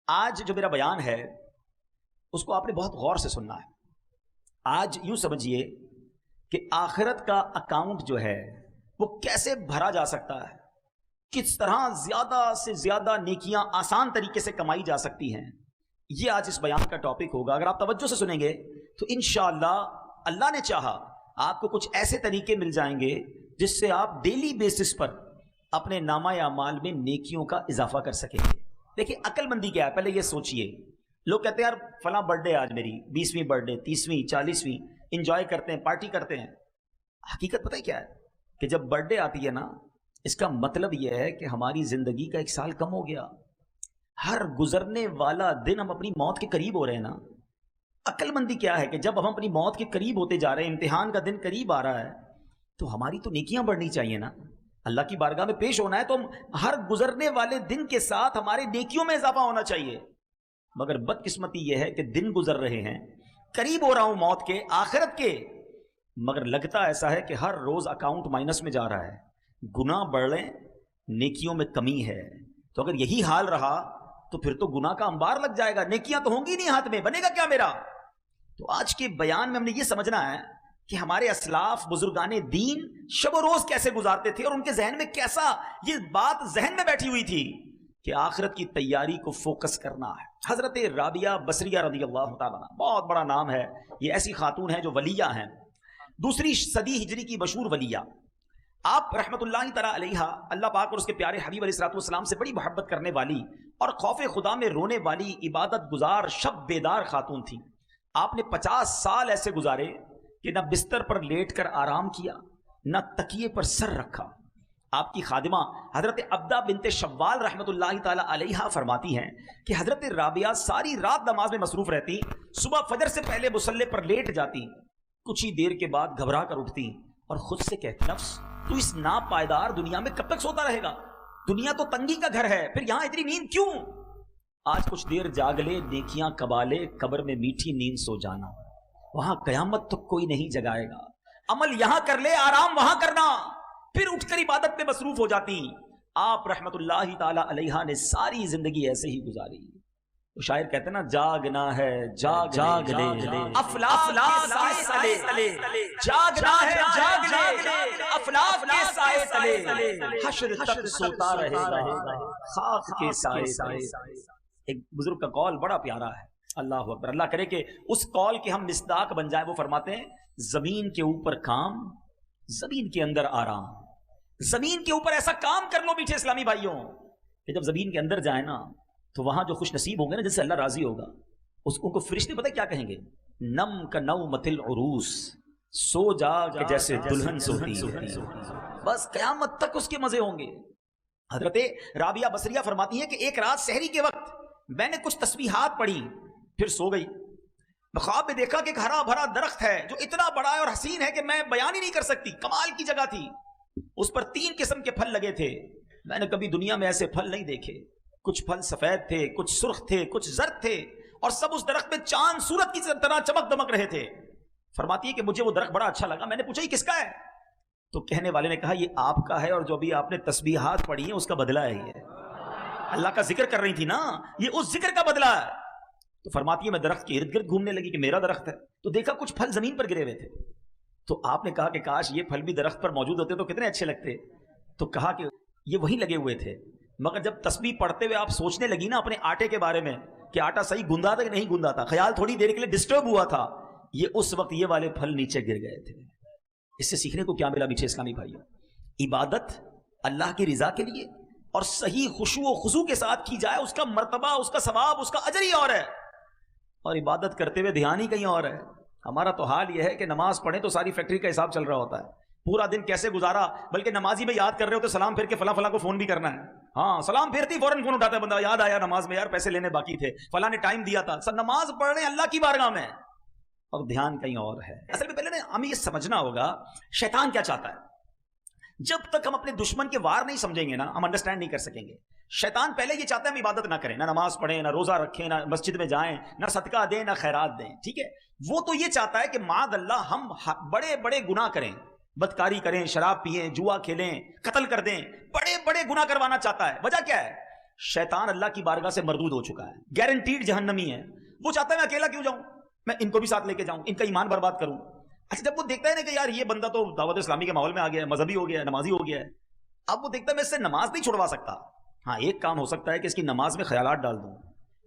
آج جو میرا بیان ہے اس کو آپ نے بہت غور سے سننا ہے. آج یوں سمجھیے کہ آخرت کا اکاؤنٹ جو ہے وہ کیسے بھرا جا سکتا ہے، کس طرح زیادہ سے زیادہ نیکیاں آسان طریقے سے کمائی جا سکتی ہیں، یہ آج اس بیان کا ٹاپک ہوگا. اگر آپ توجہ سے سنیں گے تو انشاءاللہ اللہ نے چاہا آپ کو کچھ ایسے طریقے مل جائیں گے جس سے آپ ڈیلی بیسس پر اپنے نامہ اعمال میں نیکیوں کا اضافہ کر سکیں گے. دیکھیں عقل مندی کیا ہے، پہلے یہ سوچئے. لوگ کہتے ہیں یار فلاں برتھ ڈے آج میری 20ویں برتھ ڈے، 30ویں 40ویں، انجوائے کرتے ہیں، پارٹی کرتے ہیں. حقیقت پتہ ہے کیا ہے کہ جب برتھ ڈے آتی ہے نا، اس کا مطلب یہ ہے کہ ہماری زندگی کا ایک سال کم ہو گیا. ہر گزرنے والا دن ہم اپنی موت کے قریب ہو رہے ہیں نا. عقل مندی کیا ہے کہ جب ہم اپنی موت کے قریب ہوتے جا رہے ہیں، امتحان کا دن قریب آ رہا ہے، تو ہماری تو نیکیاں بڑھنی چاہیے نا. اللہ کی بارگاہ میں پیش ہونا ہے تو ہر گزرنے والے دن کے ساتھ ہمارے نیکیوں میں اضافہ ہونا چاہیے. مگر بدقسمتی یہ ہے کہ دن گزر رہے ہیں، قریب ہو رہا ہوں موت کے، آخرت کے، مگر لگتا ایسا ہے کہ ہر روز اکاؤنٹ مائنس میں جا رہا ہے. گناہ بڑھ رہے ہیں، نیکیوں میں کمی ہے. تو اگر یہی حال رہا تو پھر تو گناہ کا انبار لگ جائے گا، نیکیاں تو ہوں گی نہیں ہاتھ میں، بنے گا کیا میرا. تو آج کے بیان میں ہم نے یہ سمجھنا ہے کہ ہمارے اسلاف بزرگان دین شب و روز کیسے گزارتے تھے اور ان کے ذہن میں کیسا یہ بات ذہن میں بیٹھی ہوئی تھی کہ آخرت کی تیاری کو فوکس کرنا ہے. حضرت رابعہ بصریہ رضی اللہ تعالیٰ عنہ، بہت بڑا نام ہے، یہ ایسی خاتون ہیں جو ولیہ ہیں، 2 صدی ہجری کی مشہور ولیہ. آپ رحمت اللہ تعالیٰ علیہ، اللہ پاک اور اس کے پیارے حبیب علیہ الصلوۃ والسلام سے بڑی محبت کرنے والی اور خوف خدا میں رونے والی، عبادت گزار، شب بیدار خاتون تھی. آپ نے 50 سال ایسے گزارے کہ نہ بستر پر لیٹ کر آرام کیا، نہ تکیے پر سر رکھا. آپ کی خادمہ حضرت عبدہ بنت شوال رحمت اللہ تعالی علیہا فرماتی ہیں کہ حضرت رابعہ ساری رات نماز میں مصروف رہتی، صبح فجر سے پہلے مصلی پر لیٹ جاتی، کچھ ہی دیر کے بعد گھبرا کر اٹھتی اور خود سے کہتی، نفس تو اس ناپائیدار دنیا میں کب تک سوتا رہے گا؟ دنیا تو تنگی کا گھر ہے، پھر یہاں اتنی نیند کیوں؟ آج کچھ دیر جاگ لے، نیکیاں کبا لے، قبر میں میٹھی نیند سو جانا، وہاں قیامت تو کوئی نہیں جگائے گا. عمل یہاں کر لے، آرام وہاں کرنا، پھر اٹھ کر عبادت پہ مصروف ہو جاتی. آپ رحمت اللہ تعالی علیہ نے ساری زندگی ایسے ہی گزاری. تو شاعر کہتے ہیں نا، جاگنا ہے جاگ جاگ لے، افلاک کے سائے تلے، جاگنا ہے جاگ لے، افلاک کے سائے تلے، حشر تک سوتا رہے گا خاک کے سائے تلے. ایک بزرگ کا قول بڑا پیارا ہے، اللہ اکبر. اللہ کرے کہ اس قول کے ہم مصداق بن جائیں. وہ فرماتے ہیں، زمین کے اوپر کام، زمین کے اندر آرام. زمین کے اوپر ایسا کام کر لو میٹھے اسلامی بھائیوں کہ جب زمین کے اندر جائیں نا تو وہاں جو خوش نصیب ہوں گے نا، جس سے اللہ راضی ہوگا، اس کو فرشتے پتہ کیا کہیں گے؟ نم کا نومۃ العروس، سو جا کہ جیسے دلہن سوتی ہے. بس قیامت تک اس کے مزے ہوں گے. حضرت رابعہ بصریہ فرماتی ہیں کہ ایک رات سحری کے وقت میں نے کچھ تسبیحات پڑھی، پھر سو گئی. خواب میں دیکھا کہ ایک ہرا بھرا درخت ہے جو اتنا بڑا ہے اور حسین ہے کہ میں بیان ہی نہیں کر سکتی. کمال کی جگہ تھی، اس پر 3 قسم کے پھل لگے تھے. میں نے کبھی دنیا میں ایسے پھل نہیں دیکھے. کچھ پھل سفید تھے، کچھ سرخ تھے، کچھ زرد تھے، اور سب اس درخت میں چاند سورت کی طرح چمک دمک رہے تھے. فرماتی ہے کہ مجھے وہ درخت بڑا اچھا لگا. میں نے پوچھا یہ کس کا ہے؟ تو کہنے والے نے کہا یہ آپ کا ہے، اور جو بھی آپ نے تسبیحات پڑھی ہیں اس کا بدلہ ہے. یہ اللہ کا ذکر کر رہی تھی نا، یہ اس ذکر کا بدلہ ہے. تو فرماتی ہے میں درخت کے ارد گرد گھومنے لگی کہ میرا درخت ہے. تو دیکھا کچھ پھل زمین پر گرے ہوئے تھے. تو آپ نے کہا کہ کاش یہ پھل بھی درخت پر موجود ہوتے تو کتنے اچھے لگتے. تو کہا کہ یہ وہی لگے ہوئے تھے. مگر جب تسبیح پڑھتے ہوئے آپ سوچنے لگی نا اپنے آٹے کے بارے میں کہ آٹا صحیح گوندا تھا کہ نہیں گوندا تھا، خیال تھوڑی دیر کے لیے ڈسٹرب ہوا تھا، یہ اس وقت یہ والے پھل نیچے گر گئے تھے. اس سے سیکھنے کو کیا ملا میٹھے اسلامی بھائیوں؟ عبادت اللہ کی رضا کے لیے اور صحیح خشوع و خضوع کے ساتھ کی جائے، اس کا مرتبہ، اس کا ثواب، اس کا اجر ہی اور ہے. اور عبادت کرتے ہوئے دھیان ہی کہیں اور ہے. ہمارا تو حال یہ ہے کہ نماز پڑھیں تو ساری فیکٹری کا حساب چل رہا ہوتا ہے، پورا دن کیسے گزارا، بلکہ نمازی میں یاد کر رہے ہو تو سلام پھیر کے فلاں فلاں کو فون بھی کرنا ہے. ہاں سلام پھیرتی فوراً فون اٹھاتا ہے بندہ، یاد آیا نماز میں یار پیسے لینے باقی تھے، فلاں نے ٹائم دیا تھا. سب نماز پڑھ رہے ہیں اللہ کی بارگاہ میں اور دھیان کہیں اور ہے. اصل میں پہلے ہمیں یہ سمجھنا ہوگا شیطان کیا چاہتا ہے. جب تک ہم اپنے دشمن کے وار نہیں سمجھیں گے نا، ہم انڈرسٹینڈ نہیں کر سکیں گے. شیطان پہلے یہ چاہتا ہے ہم عبادت نہ کریں، نہ نماز پڑھیں، نہ روزہ رکھیں، نہ مسجد میں جائیں، نہ صدقہ دیں، نہ خیرات دیں. ٹھیک ہے، وہ تو یہ چاہتا ہے کہ معاذ اللہ ہم بڑے بڑے گناہ کریں، بدکاری کریں، شراب پئیں، جوا کھیلیں، قتل کر دیں، بڑے بڑے گناہ کروانا چاہتا ہے. وجہ کیا ہے؟ شیطان اللہ کی بارگاہ سے مردود ہو چکا ہے, گارنٹیڈ جہنمی ہے. وہ چاہتا ہے میں اکیلا کیوں جاؤں, میں ان کو بھی ساتھ لے کے جاؤں, ان کا ایمان برباد کروں. اچھا جب وہ دیکھتا ہے نا کہ یار یہ بندہ تو دعوت اسلامی کے ماحول میں آ گیا ہے, مذہبی ہو گیا ہے, نمازی ہو گیا ہے, اب وہ دیکھتا ہے میں اس سے نماز نہیں چھڑوا سکتا. ہاں ایک کام ہو سکتا ہے کہ اس کی نماز میں خیالات ڈال دوں,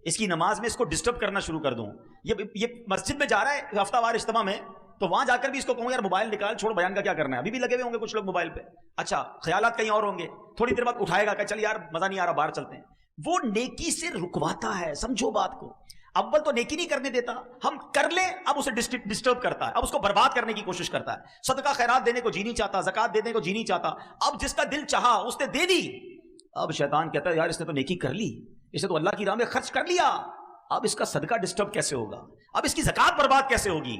اس کی نماز میں اس کو ڈسٹرب کرنا شروع کر دوں. یہ مسجد میں جا رہا ہے ہفتہ وار اجتماع میں, تو وہاں جا کر بھی اس کو کہوں یار موبائل نکال, چھوڑ, بیان کا کیا کرنا ہے, ابھی بھی لگے ہوئے ہوں گے کچھ لوگ موبائل پہ. اچھا خیالات کہیں اور ہوں گے, تھوڑی دیر بعد اٹھائے گا کہ چل یار مزہ نہیں آ رہا, باہر چلتے ہیں. وہ نیکی سے رکواتا ہے, سمجھو بات کو. اول تو نیکی نہیں کرنے دیتا, ہم کر لیں اب اسے ڈسٹرب کرتا ہے, اب اس کو برباد کرنے کی کوشش کرتا ہے. صدقہ خیرات دینے کو جی نہیں چاہتا, زکات دینے کو جی نہیں چاہتا. اب جس کا دل چاہا اس نے دے دی. اب شیطان کہتا ہے یار اس نے تو نیکی کر لی, اس نے تو اللہ کی راہ میں خرچ کر لیا, اب اس کا صدقہ ڈسٹرب کیسے ہوگا, اب اس کی زکات برباد کیسے ہوگی.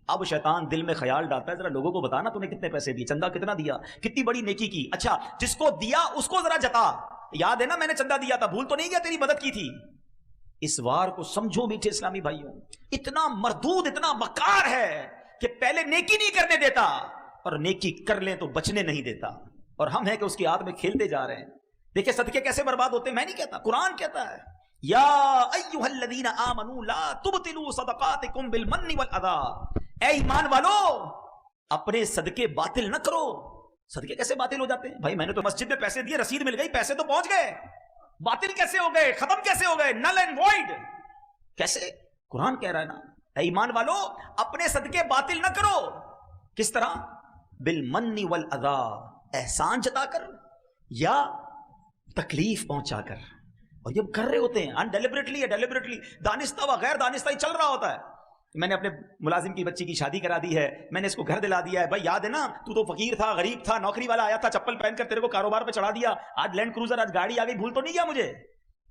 اب شیطان دل میں خیال ڈالتا ہے ذرا لوگوں کو بتانا تو نے کتنے پیسے دیے, چندہ کتنا دیا, کتنی بڑی نیکی کی. اچھا جس کو دیا اس کو ذرا جتا, یاد ہے نا میں نے چندہ دیا تھا, بھول تو نہیں گیا, تیری مدد کی تھی. اس وار کو سمجھو میٹھے اسلامی بھائیوں, اتنا مردود, اتنا مکار ہے کہ پہلے نیکی نہیں کرنے دیتا اور نیکی کر لیں تو بچنے نہیں دیتا, اور ہم ہیں کہ اس کی یاد میں کھیلتے جا رہے ہیں. دیکھیں صدقے کیسے برباد ہوتے ہیں, میں نہیں کہتا, قرآن کہتا ہے یا ایھا الذین آمنوا لا تبطلوا صدقاتکم بالمن والاذی, اے ایمان والو اپنے صدقے باطل نہ کرو. صدقے کیسے باطل ہو جاتے ہیں بھائی, میں نے تو مسجد میں پیسے دیے, رسید مل گئی, پیسے تو پہنچ گئے, باطل کیسے ہو گئے, ختم کیسے ہو گئے, نل اینڈ وائڈ کیسے؟ قرآن کہہ رہا ہے نا اے ایمان والو اپنے صدقے باطل نہ کرو. کس طرح؟ بالمن والاذی, احسان جتا کر یا تکلیف پہنچا کر. اور یہ کر رہے ہوتے ہیں انڈیلیبریٹلی یا ڈیلیبریٹلی, دانستہ و غیر دانستہ ہی چل رہا ہوتا ہے. میں نے اپنے ملازم کی بچی کی شادی کرا دی ہے, میں نے اس کو گھر دلا دیا ہے, بھائی یاد ہے نا تو فقیر تھا, غریب تھا, نوکری والا آیا تھا, چپل پہن کر تیرے کو کاروبار پہ چڑھا دیا, آج لینڈ کروزر, آج گاڑی آ گئی, بھول تو نہیں گیا مجھے.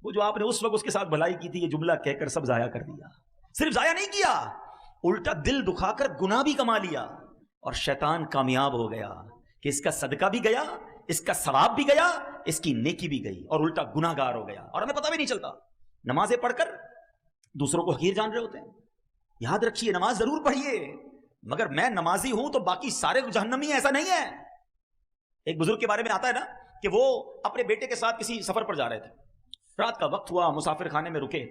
وہ جو آپ نے اس وقت اس کے ساتھ بھلائی کی تھی, یہ جملہ کہہ کر سب ضائع کر دیا. صرف ضائع نہیں کیا, الٹا دل دکھا کر گناہ بھی کما لیا, اور شیطان کامیاب ہو گیا کہ اس کا صدقہ بھی گیا, اس کا ثواب بھی گیا, اس کی نیکی بھی گئی, اور الٹا گناہ گار ہو گیا, اور ہمیں پتہ بھی نہیں چلتا. نمازیں پڑھ کر دوسروں کو حقیر جان رہے ہوتے ہیں. یاد رکھیے نماز ضرور پڑھیے, مگر میں نمازی ہوں تو باقی سارے جہنمی ہیں, ایسا نہیں ہے. ایک بزرگ کے بارے میں آتا ہے نا کہ وہ اپنے بیٹے کے ساتھ کسی سفر پر جا رہے تھے, رات کا وقت ہوا, مسافر خانے میں رکے,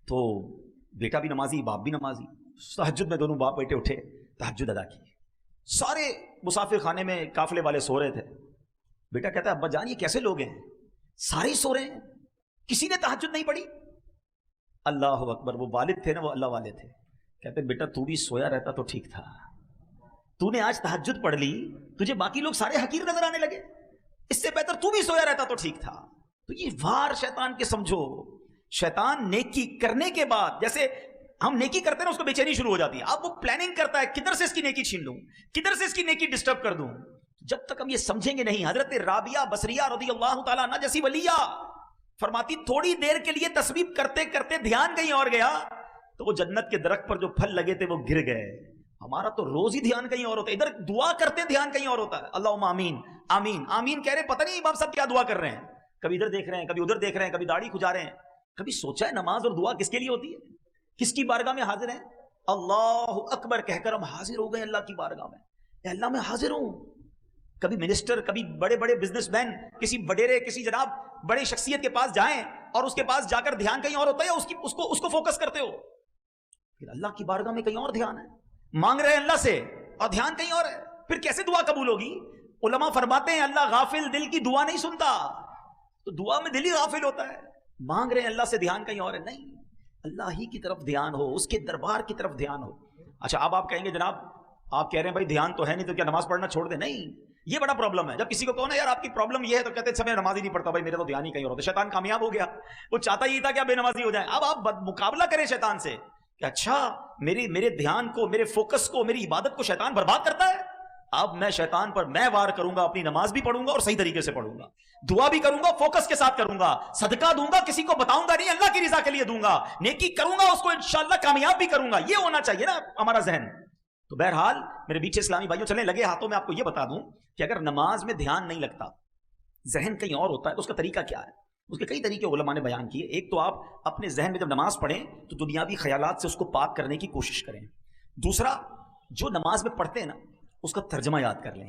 تو بیٹا بھی نمازی, باپ بھی نمازی, تہجد میں دونوں باپ بیٹے اٹھے, تہجد ادا کی. سارے مسافر خانے میں قافلے والے سو رہے تھے. بیٹا کہتا ہے ابا جان یہ کیسے لوگ ہیں, سارے سو رہے ہیں, کسی نے تہجد نہیں پڑھی. اللہ اکبر, وہ والد تھے نا, وہ اللہ والے تھے, کہتے بیٹا تو بھی سویا رہتا تو ٹھیک تھا, تو نے آج تہجد پڑھ لی, تجھے باقی لوگ سارے حقیر نظر آنے لگے, اس سے بہتر تو بھی سویا رہتا تو ٹھیک تھا. تو یہ وار شیطان کے سمجھو. شیطان نیکی کرنے کے بعد, جیسے ہم نیکی کرتے ہیں نا, اس کو بے چینی شروع ہو جاتی ہے. اب وہ پلاننگ کرتا ہے کدھر سے اس کی نیکی چھین لوں, کدھر سے اس کی نیکی ڈسٹرب کر دوں. جب تک ہم یہ سمجھیں گے نہیں, حضرت رابعہ بصریہ رضی اللہ تعالیٰ عنہ جیسی ولیہ فرماتی تھوڑی دیر کے لیے تسبیح کرتے کرتے دھیان کہیں اور گیا, تو وہ جنت کے درخت پر جو پھل لگے تھے وہ گر گئے. ہمارا تو روز ہی دھیان کہیں اور ہوتا ہے, ادھر دعا کرتے دھیان کہیں اور ہوتا ہے. اللہم آمین آمین آمین کہہ رہے, پتہ نہیں امام صاحب کیا دعا کر رہے ہیں, کبھی ادھر دیکھ رہے ہیں, کبھی ادھر دیکھ رہے ہیں, کبھی داڑھی کھجا رہے ہیں. کبھی سوچا ہے نماز اور دعا کس کے لیے ہوتی ہے, کس کی بارگاہ میں حاضر ہیں؟ اللہ اکبر کہہ کر ہم حاضر ہو گئے اللہ کی بارگاہ میں, اے اللہ میں حاضر ہوں. کبھی منسٹر, کبھی بڑے بڑے بزنس مین, کسی وڈیرے, کسی جناب بڑے شخصیت کے پاس جائیں اور اس کے پاس جا کر دھیان کہیں اور ہوتا ہے, اس کو فوکس کرتے ہو. پھر اللہ کی بارگاہ میں کہیں اور دھیان ہے, مانگ رہے ہیں اللہ سے اور دھیان کہیں اور ہے, پھر کیسے دعا قبول ہوگی؟ علماء فرماتے ہیں اللہ غافل دل کی دعا نہیں سنتا, تو دعا میں دل ہی غافل ہوتا ہے. مانگ رہے ہیں اللہ سے, دھیان کہیں اور ہے. نہیں, اللہ ہی کی طرف دھیان ہو, اس کے دربار کی طرف دھیان ہو. اچھا اب آپ کہیں گے جناب آپ کہہ رہے ہیں بھائی دھیان تو ہے نہیں تو کیا نماز پڑھنا چھوڑ دیں؟ نہیں, یہ بڑا پرابلم ہے. جب کسی کو کہو نا یار آپ کی پرابلم یہ ہے تو کہتے ہیں میں نماز ہی نہیں پڑھتا, بھائی میرا تو دھیان ہی کہیں اور ہوتا. شیطان کامیاب ہو گیا, وہ چاہتا ہی تھا کہ آپ بے نمازی ہو جائیں. اب آپ مقابلہ کریں شیطان سے کہ اچھا میرے دھیان کو, میرے فوکس کو, میری عبادت کو شیطان برباد کرتا ہے. اب میں شیطان پر میں وار کروں گا, اپنی نماز بھی پڑھوں گا اور صحیح طریقے سے پڑھوں گا, دعا بھی کروں گا, فوکس کے ساتھ کروں گا, صدقہ دوں گا, کسی کو بتاؤں گا نہیں, اللہ کی رضا کے لیے دوں گا, نیکی کروں گا, اس کو انشاءاللہ کامیاب بھی کروں گا. یہ ہونا چاہیے نا ہمارا ذہن. تو بہرحال میرے میٹھے اسلامی بھائیوں, چلیں لگے ہاتھوں میں آپ کو یہ بتا دوں کہ اگر نماز میں دھیان نہیں لگتا, ذہن کہیں اور ہوتا ہے, تو اس کا طریقہ کیا ہے؟ اس کے کئی طریقے علماء نے بیان کیے. ایک تو آپ اپنے ذہن میں جب نماز پڑھیں تو دنیاوی خیالات سے اس کو پاک کرنے کی کوشش کریں. دوسرا, جو نماز میں پڑھتے ہیں نا اس کا ترجمہ یاد کر لیں.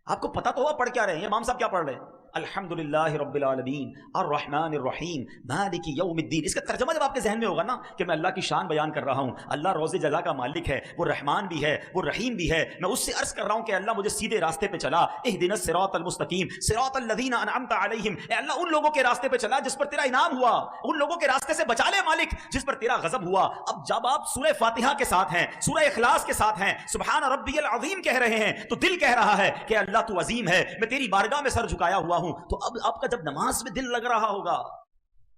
آپ کو پتا تو ہوا پڑھ کیا رہے ہیں, امام صاحب کیا پڑھ رہے ہیں, الحمدللہ رب العالمین الرحمن الرحیم مالک یوم الدین. اس کا ترجمہ جب آپ کے ذہن میں ہوگا نا کہ میں اللہ کی شان بیان کر رہا ہوں، اللہ روز جزا کا مالک ہے، وہ رحمان بھی ہے، وہ رحیم بھی ہے، میں اس سے عرض کر رہا ہوں کہ اللہ مجھے سیدھے راستے پہ چلا، اہدنا الصراط المستقیم صراط الذین انعمت علیہم. اے اللہ ان لوگوں کے راستے پہ چلا جس پر تیرا انعام ہوا، ان لوگوں کے راستے سے بچا لے مالک جس پر تیرا غضب ہوا. اب جب آپ سورہ فاتحہ کے ساتھ ہیں، سورہ اخلاص کے ساتھ ہیں، سبحان ربی العظیم کہہ رہے ہیں، تو دل کہہ رہا ہے کہ اللہ تو عظیم ہے، میں تیری بارگاہ میں سر جھکایا ہوا ہوں. تو اب آپ کا جب نماز میں دل لگ رہا ہوگا،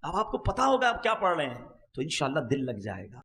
اب آپ کو پتا ہوگا آپ کیا پڑھ رہے ہیں، تو انشاءاللہ دل لگ جائے گا.